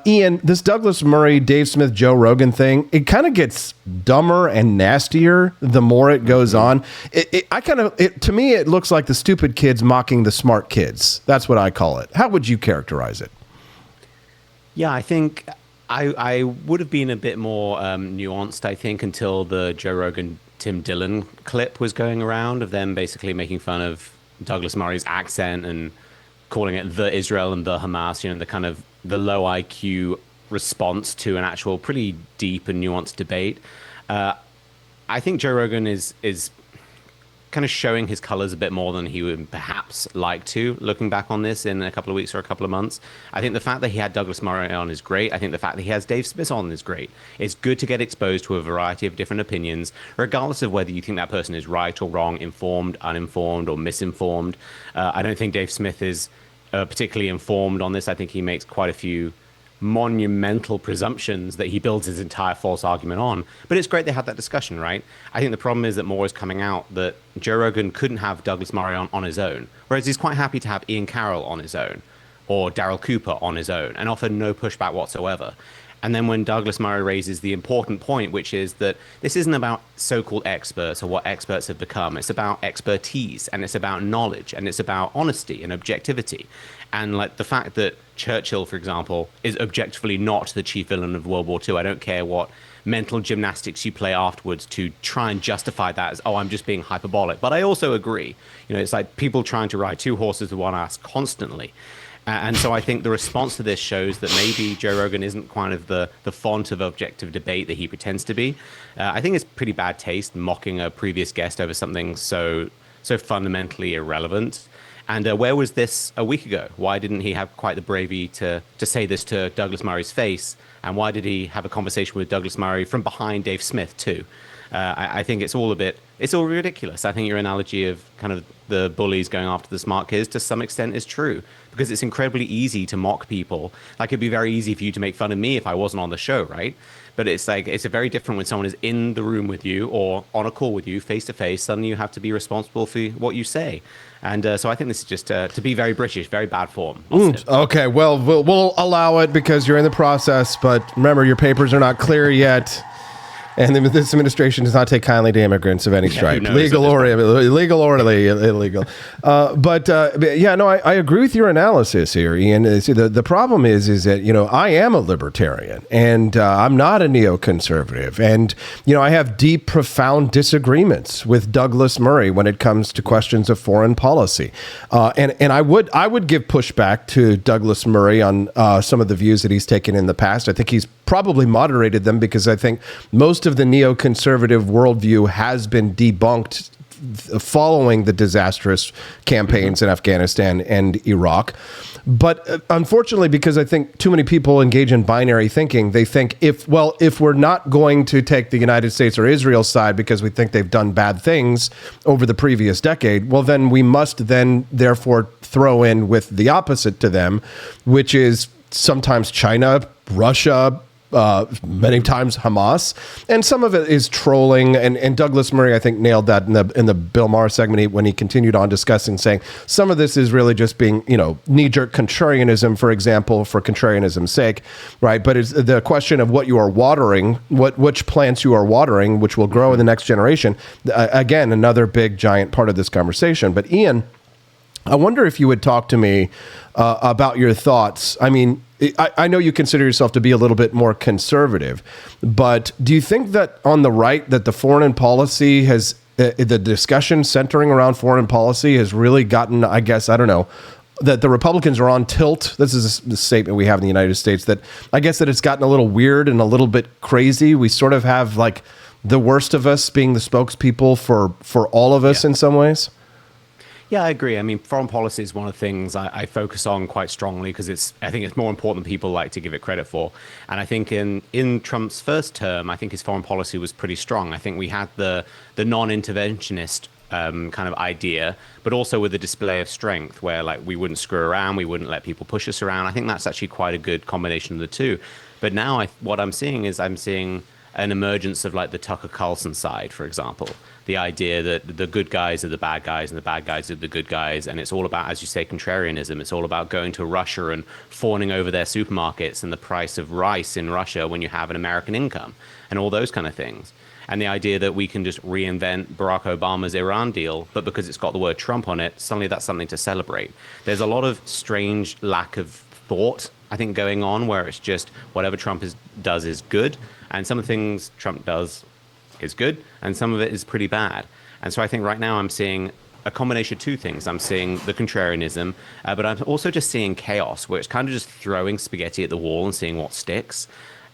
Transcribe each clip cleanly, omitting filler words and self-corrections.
Ian, this Douglas Murray, Dave Smith, Joe Rogan thing, it kind of gets dumber and nastier the more it goes on. To me, it looks like the stupid kids mocking the smart kids. That's what I call it. How would you characterize it? Yeah, I think I would have been a bit more nuanced, I think, until the Joe Rogan Tim Dillon clip was going around of them basically making fun of Douglas Murray's accent and calling it the Israel and the Hamas, the kind of the low IQ response to an actual pretty deep and nuanced debate. I think Joe Rogan is kind of showing his colors a bit more than he would perhaps like to, looking back on this in a couple of weeks or a couple of months. I think the fact that he had Douglas Murray on is great. I think the fact that he has Dave Smith on is great. It's good to get exposed to a variety of different opinions, regardless of whether you think that person is right or wrong, informed, uninformed, or misinformed. I don't think Dave Smith is particularly informed on this. I think he makes quite a few monumental presumptions that he builds his entire false argument on. But it's great they had that discussion, right? I think the problem is that more is coming out that Joe Rogan couldn't have Douglas Murray on his own, whereas he's quite happy to have Ian Carroll on his own or Darryl Cooper on his own and offer no pushback whatsoever. And then when Douglas Murray raises the important point, which is that this isn't about so-called experts or what experts have become. It's about expertise, and it's about knowledge, and it's about honesty and objectivity. And like the fact that Churchill, for example, is objectively not the chief villain of World War II. I don't care what mental gymnastics you play afterwards to try and justify that as, oh, I'm just being hyperbolic. But I also agree. It's like people trying to ride two horses with one ass constantly. And so I think the response to this shows that maybe Joe Rogan isn't kind of the font of objective debate that he pretends to be. I think it's pretty bad taste mocking a previous guest over something so fundamentally irrelevant. And where was this a week ago? Why didn't he have quite the bravery to say this to Douglas Murray's face? And why did he have a conversation with Douglas Murray from behind Dave Smith too? I think it's all ridiculous. I think your analogy of kind of the bullies going after the smart kids to some extent is true, because it's incredibly easy to mock people. Like, it'd be very easy for you to make fun of me if I wasn't on the show, right? But it's a very different when someone is in the room with you or on a call with you face to face. Suddenly you have to be responsible for what you say. And so I think this is just, to be very British, very bad form. Okay, well, we'll allow it because you're in the process. But remember, your papers are not clear yet. And this administration does not take kindly to immigrants of any stripe, legal or illegal. I agree with your analysis here, Ian. The problem is that, I am a libertarian and I'm not a neoconservative. And, I have deep, profound disagreements with Douglas Murray when it comes to questions of foreign policy. And I would give pushback to Douglas Murray on some of the views that he's taken in the past. I think he's probably moderated them because I think most of the neoconservative worldview has been debunked following the disastrous campaigns in Afghanistan and Iraq. But unfortunately, because I think too many people engage in binary thinking, they think if we're not going to take the United States or Israel's side because we think they've done bad things over the previous decade, well, then we must therefore throw in with the opposite to them, which is sometimes China, Russia, many times Hamas, and some of it is trolling. And Douglas Murray, I think, nailed that in the Bill Maher segment when he continued on discussing, saying some of this is really just being, knee-jerk contrarianism, for example, for contrarianism's sake, right? But it's the question of what you are watering, which plants you are watering, which will grow in the next generation. Again, another big, giant part of this conversation. But Ian, I wonder if you would talk to me about your thoughts. I mean, I know you consider yourself to be a little bit more conservative, but do you think that on the right that the foreign policy has, the discussion centering around foreign policy has really gotten, I guess, I don't know, that the Republicans are on tilt? This is the statement we have in the United States, that I guess that it's gotten a little weird and a little bit crazy. We sort of have like the worst of us being the spokespeople for all of us in some ways. Yeah, I agree. I mean, foreign policy is one of the things I focus on quite strongly because I think it's more important than people like to give it credit for. And I think in Trump's first term, I think his foreign policy was pretty strong. I think we had the non-interventionist kind of idea, but also with a display of strength where like we wouldn't screw around, we wouldn't let people push us around. I think that's actually quite a good combination of the two. But now what I'm seeing is an emergence of like the Tucker Carlson side, for example. The idea that the good guys are the bad guys and the bad guys are the good guys. And it's all about, as you say, contrarianism. It's all about going to Russia and fawning over their supermarkets and the price of rice in Russia when you have an American income and all those kind of things. And the idea that we can just reinvent Barack Obama's Iran deal, but because it's got the word Trump on it, suddenly that's something to celebrate. There's a lot of strange lack of thought, I think, going on where it's just whatever Trump does is good. And some of the things Trump does is good, and some of it is pretty bad. And so I think right now I'm seeing a combination of two things. I'm seeing the contrarianism, but I'm also just seeing chaos, where it's kind of just throwing spaghetti at the wall and seeing what sticks.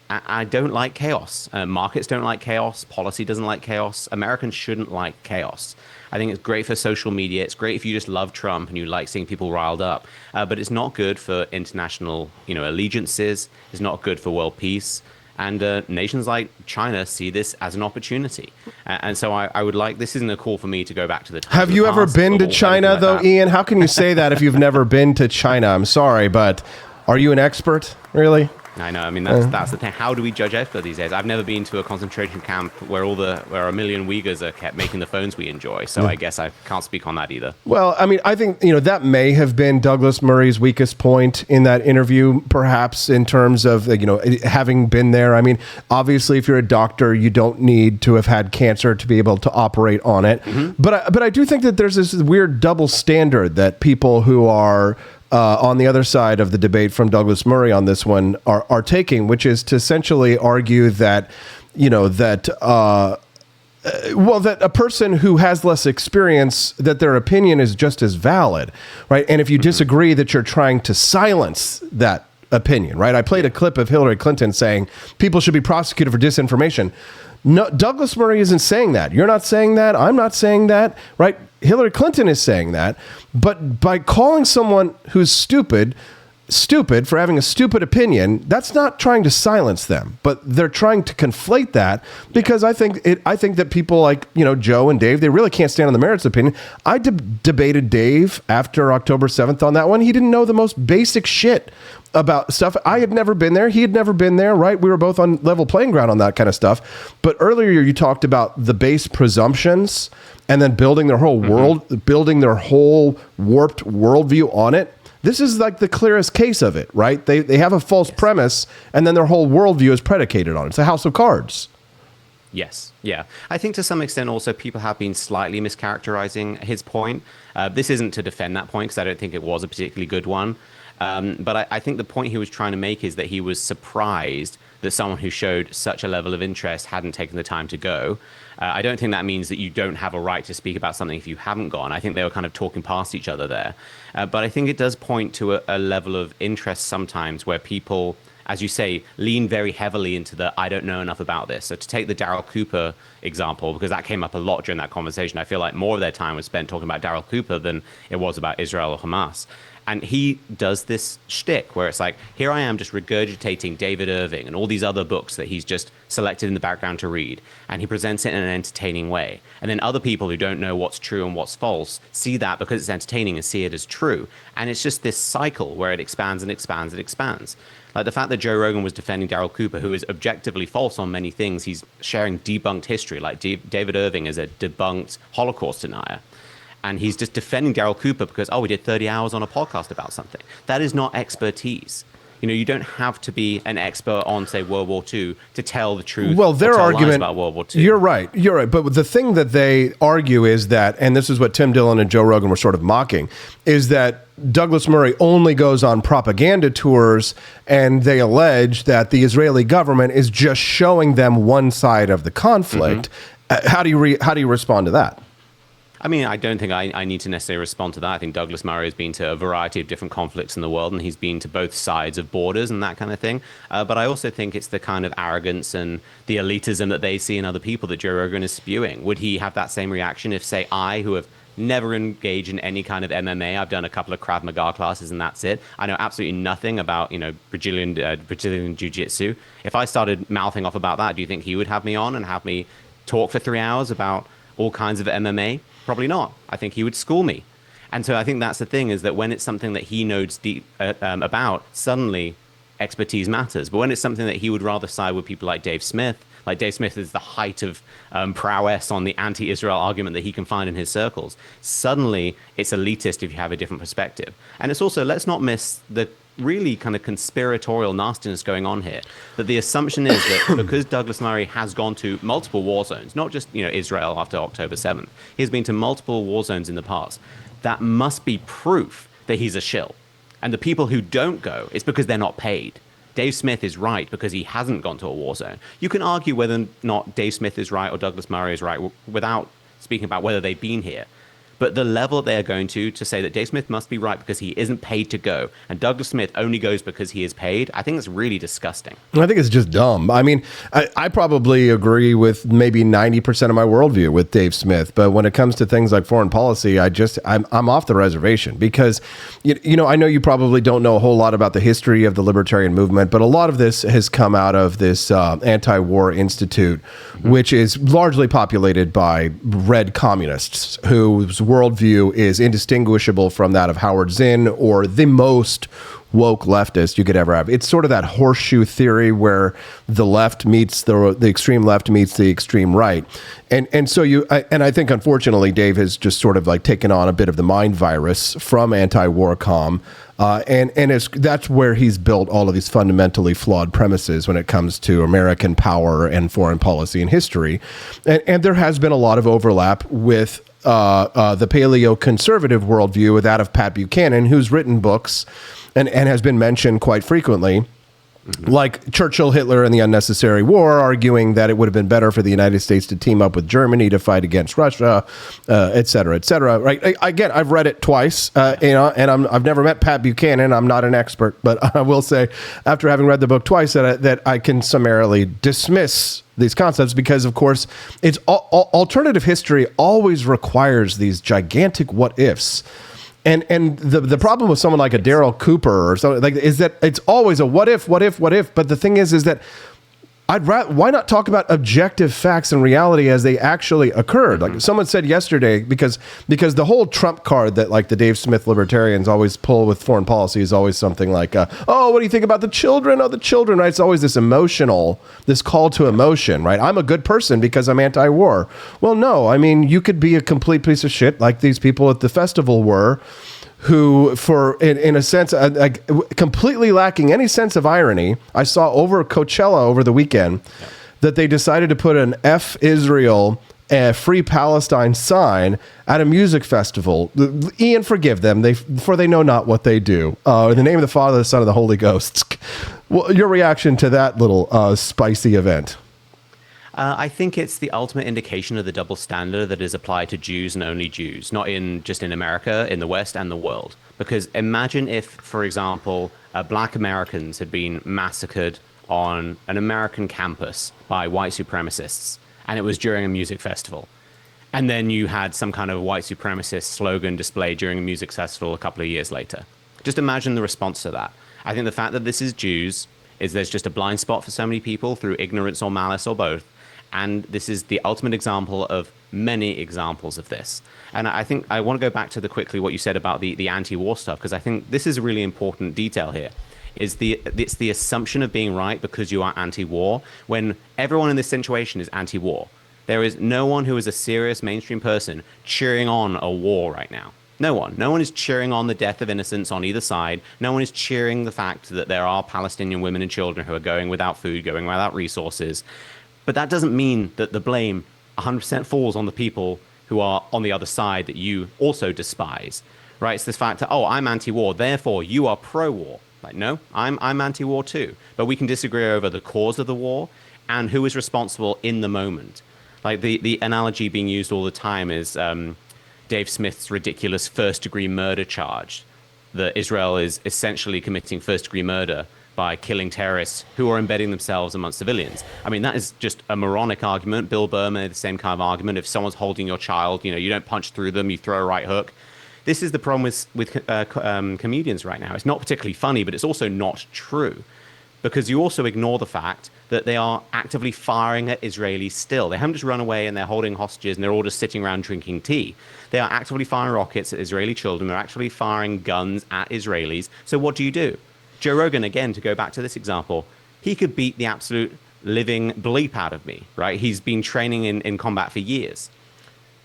I don't like chaos. Markets don't like chaos. Policy doesn't like chaos. Americans shouldn't like chaos. I think it's great for social media. It's great if you just love Trump and you like seeing people riled up. But it's not good for international, allegiances. It's not good for world peace. And nations like China see this as an opportunity. And so I would like, this isn't a call for me to go back to the time. Have you ever been to China, though, Ian? How can you say that if you've never been to China? I'm sorry, but are you an expert, really? I know. I mean, that's the thing. How do we judge expert these days? I've never been to a concentration camp where a million Uyghurs are kept making the phones we enjoy. So I guess I can't speak on that either. Well, I mean, I think, that may have been Douglas Murray's weakest point in that interview, perhaps in terms of, having been there. I mean, obviously, if you're a doctor, you don't need to have had cancer to be able to operate on it. Mm-hmm. But I do think that there's this weird double standard that people who are on the other side of the debate from Douglas Murray on this one are taking, which is to essentially argue that, that a person who has less experience, that their opinion is just as valid, right? And if you disagree, that you're trying to silence that opinion, right? I played a clip of Hillary Clinton saying people should be prosecuted for disinformation. No, Douglas Murray isn't saying that. You're not saying that. I'm not saying that, right? Hillary Clinton is saying that. But by calling someone who's stupid for having a stupid opinion, that's not trying to silence them, but they're trying to conflate that because I think that people like, Joe and Dave, they really can't stand on the merits opinion. I debated Dave after October 7th on that one. He didn't know the most basic shit about stuff. I had never been there. He had never been there, right? We were both on level playing ground on that kind of stuff. But earlier you talked about the base presumptions and then building their whole building their whole warped worldview on it. This is like the clearest case of it, right? They have a false premise and then their whole worldview is predicated on it. It's a house of cards. Yes. Yeah. I think to some extent also people have been slightly mischaracterizing his point. This isn't to defend that point because I don't think it was a particularly good one. But I think the point he was trying to make is that he was surprised that someone who showed such a level of interest hadn't taken the time to go. I don't think that means that you don't have a right to speak about something if you haven't gone. I think they were kind of talking past each other there. But I think it does point to a level of interest sometimes where people, as you say, lean very heavily into the I don't know enough about this. So to take the Darryl Cooper example, because that came up a lot during that conversation, I feel like more of their time was spent talking about Darryl Cooper than it was about Israel or Hamas. And he does this shtick where it's like, here I am just regurgitating David Irving and all these other books that he's just selected in the background to read. And he presents it in an entertaining way. And then other people who don't know what's true and what's false see that because it's entertaining and see it as true. And it's just this cycle where it expands and expands and expands. Like the fact that Joe Rogan was defending Darryl Cooper, who is objectively false on many things. He's sharing debunked history, like David Irving is a debunked Holocaust denier. And he's just defending Darryl Cooper because, we did 30 hours on a podcast about something. That is not expertise. You don't have to be an expert on, say, World War II to tell the truth. Well, their argument about World War II. You're right. But the thing that they argue is that, and this is what Tim Dillon and Joe Rogan were sort of mocking, is that Douglas Murray only goes on propaganda tours, and they allege that the Israeli government is just showing them one side of the conflict. Mm-hmm. How do you respond to that? I mean, I don't think I need to necessarily respond to that. I think Douglas Murray has been to a variety of different conflicts in the world, and he's been to both sides of borders and that kind of thing. But I also think it's the kind of arrogance and the elitism that they see in other people that Joe Rogan is spewing. Would he have that same reaction if, say, I, who have never engaged in any kind of MMA, I've done a couple of Krav Maga classes and that's it. I know absolutely nothing about, Brazilian Jiu-Jitsu. If I started mouthing off about that, do you think he would have me on and have me talk for 3 hours about all kinds of MMA? Probably not. I think he would school me. And so I think that's the thing, is that when it's something that he knows deep about, suddenly expertise matters. But when it's something that he would rather side with people like Dave Smith, Like Dave Smith is the height of prowess on the anti-Israel argument that he can find in his circles. Suddenly, it's elitist if you have a different perspective. And it's also, let's not miss the really kind of conspiratorial nastiness going on here. That the assumption is that because Douglas Murray has gone to multiple war zones, not just Israel after October 7th, he's been to multiple war zones in the past. That must be proof that he's a shill. And the people who don't go, it's because they're not paid. Dave Smith is right because he hasn't gone to a war zone. You can argue whether or not Dave Smith is right or Douglas Murray is right without speaking about whether they've been here. But the level they are going to say that Dave Smith must be right because he isn't paid to go, and Douglas Smith only goes because he is paid, I think it's really disgusting. I think it's just dumb. I mean, I probably agree with maybe 90% of my worldview with Dave Smith, but when it comes to things like foreign policy, I'm off the reservation because, I know you probably don't know a whole lot about the history of the libertarian movement, but a lot of this has come out of this anti-war institute, which is largely populated by red communists whose worldview is indistinguishable from that of Howard Zinn or the most woke leftist you could ever have. It's sort of that horseshoe theory where the left meets the extreme left meets the extreme right. And so I think unfortunately Dave has just sort of like taken on a bit of the mind virus from anti-war comm. That's where he's built all of these fundamentally flawed premises when it comes to American power and foreign policy and history. And there has been a lot of overlap with the paleo-conservative worldview with that of Pat Buchanan, who's written books and has been mentioned quite frequently, like Churchill, Hitler, and the Unnecessary War, arguing that it would have been better for the United States to team up with Germany to fight against Russia, et cetera, et cetera. Right? Again, I've read it twice, and I've never met Pat Buchanan. I'm not an expert, but I will say, after having read the book twice, that I can summarily dismiss these concepts because, of course, it's alternative history always requires these gigantic what ifs. And the problem with someone like a Darryl Cooper or something like is that it's always a what if. But the thing is that why not talk about objective facts and reality as they actually occurred? Like someone said yesterday, because the whole trump card that like the Dave Smith libertarians always pull with foreign policy is always something like, oh, what do you think about the children? Oh, the children, right? It's always this call to emotion, right? I'm a good person because I'm anti-war. Well, no, I mean, you could be a complete piece of shit like these people at the festival were, who, in a sense, completely lacking any sense of irony. I saw over Coachella over the weekend that they decided to put an F Israel, Free Palestine sign at a music festival. Ian, forgive them, for they know not what they do. In the name of the Father, the Son, and the Holy Ghost. Well, your reaction to that little spicy event? I think it's the ultimate indication of the double standard that is applied to Jews and only Jews, not just in America, in the West and the world. Because imagine if, for example, black Americans had been massacred on an American campus by white supremacists, and it was during a music festival. And then you had some kind of white supremacist slogan displayed during a music festival a couple of years later. Just imagine the response to that. I think the fact that this is Jews is there's just a blind spot for so many people through ignorance or malice or both. And this is the ultimate example of many examples of this. And I think I want to go back to quickly what you said about the anti-war stuff, because I think this is a really important detail here. It's the assumption of being right because you are anti-war, when everyone in this situation is anti-war. There is no one who is a serious mainstream person cheering on a war right now. No one. No one is cheering on the death of innocents on either side. No one is cheering the fact that there are Palestinian women and children who are going without food, going without resources. But that doesn't mean that the blame 100% falls on the people who are on the other side that you also despise, right? It's this fact that, oh, I'm anti-war, therefore you are pro-war. Like, no, I'm anti-war too. But we can disagree over the cause of the war and who is responsible in the moment. Like the analogy being used all the time is Dave Smith's ridiculous first-degree murder charge, that Israel is essentially committing first-degree murder by killing terrorists who are embedding themselves amongst civilians. I mean, that is just a moronic argument. Bill Burr made the same kind of argument. If someone's holding your child, you don't punch through them, you throw a right hook. This is the problem with comedians right now. It's not particularly funny, but it's also not true, because you also ignore the fact that they are actively firing at Israelis still. They haven't just run away and they're holding hostages and they're all just sitting around drinking tea. They are actively firing rockets at Israeli children. They're actually firing guns at Israelis. So what do? Joe Rogan, again, to go back to this example, he could beat the absolute living bleep out of me, right? He's been training in combat for years.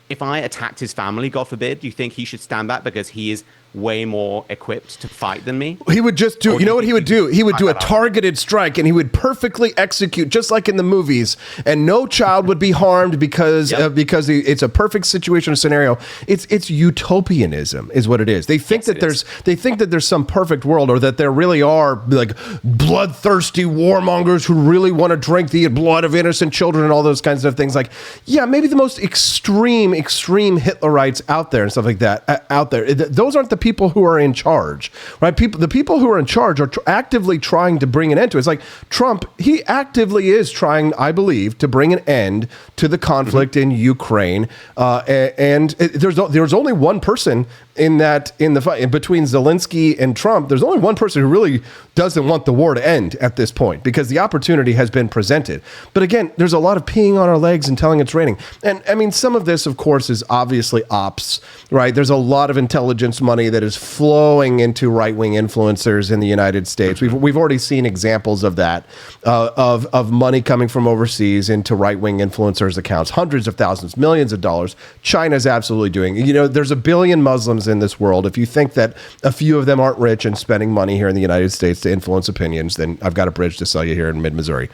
If I attacked his family, God forbid, do you think he should stand back because he is way more equipped to fight than me? He would just do, you know what he would do? He would do a targeted strike, and he would perfectly execute, just like in the movies, and no child would be harmed because it's a perfect situation or scenario. It's utopianism is what it is. They think that there's some perfect world, or that there really are like bloodthirsty warmongers who really want to drink the blood of innocent children and all those kinds of things. Like, yeah, maybe the most extreme Hitlerites out there and stuff like that out there. Those aren't the people who are in charge, right? The people who are in charge are actively trying to bring an end to it. It's like Trump, he actively is trying, I believe, to bring an end to the conflict in Ukraine. There's only one person in the fight between Zelensky and Trump. There's only one person who really doesn't want the war to end at this point, because the opportunity has been presented. But again, there's a lot of peeing on our legs and telling it's raining. And I mean, some of this, of course, is obviously ops, right? There's a lot of intelligence money that is flowing into right-wing influencers in the United States. We've already seen examples of that, of money coming from overseas into right-wing influencers' accounts, hundreds of thousands, millions of dollars. China's absolutely doing it. You know, there's a billion Muslims in this world. If you think that a few of them aren't rich and spending money here in the United States to influence opinions, then I've got a bridge to sell you here in mid-Missouri.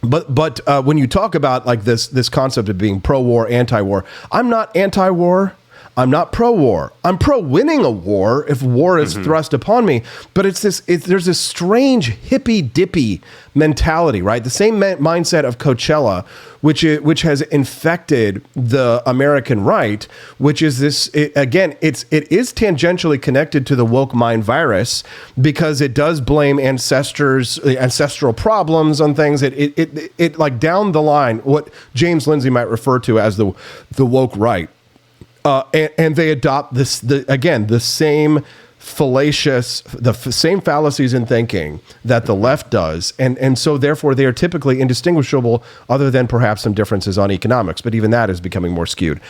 But when you talk about like this concept of being pro-war, anti-war, I'm not anti-war. I'm not pro-war. I'm pro-winning a war if war is thrust upon me. But there's this strange hippy-dippy mentality, right? The same mindset of Coachella, which has infected the American right, which is this, it is tangentially connected to the woke mind virus, because it does blame ancestral problems on things. It like down the line, what James Lindsay might refer to as the woke right. And they adopt the same same fallacies in thinking that the left does. And so therefore they are typically indistinguishable, other than perhaps some differences on economics. But even that is becoming more skewed.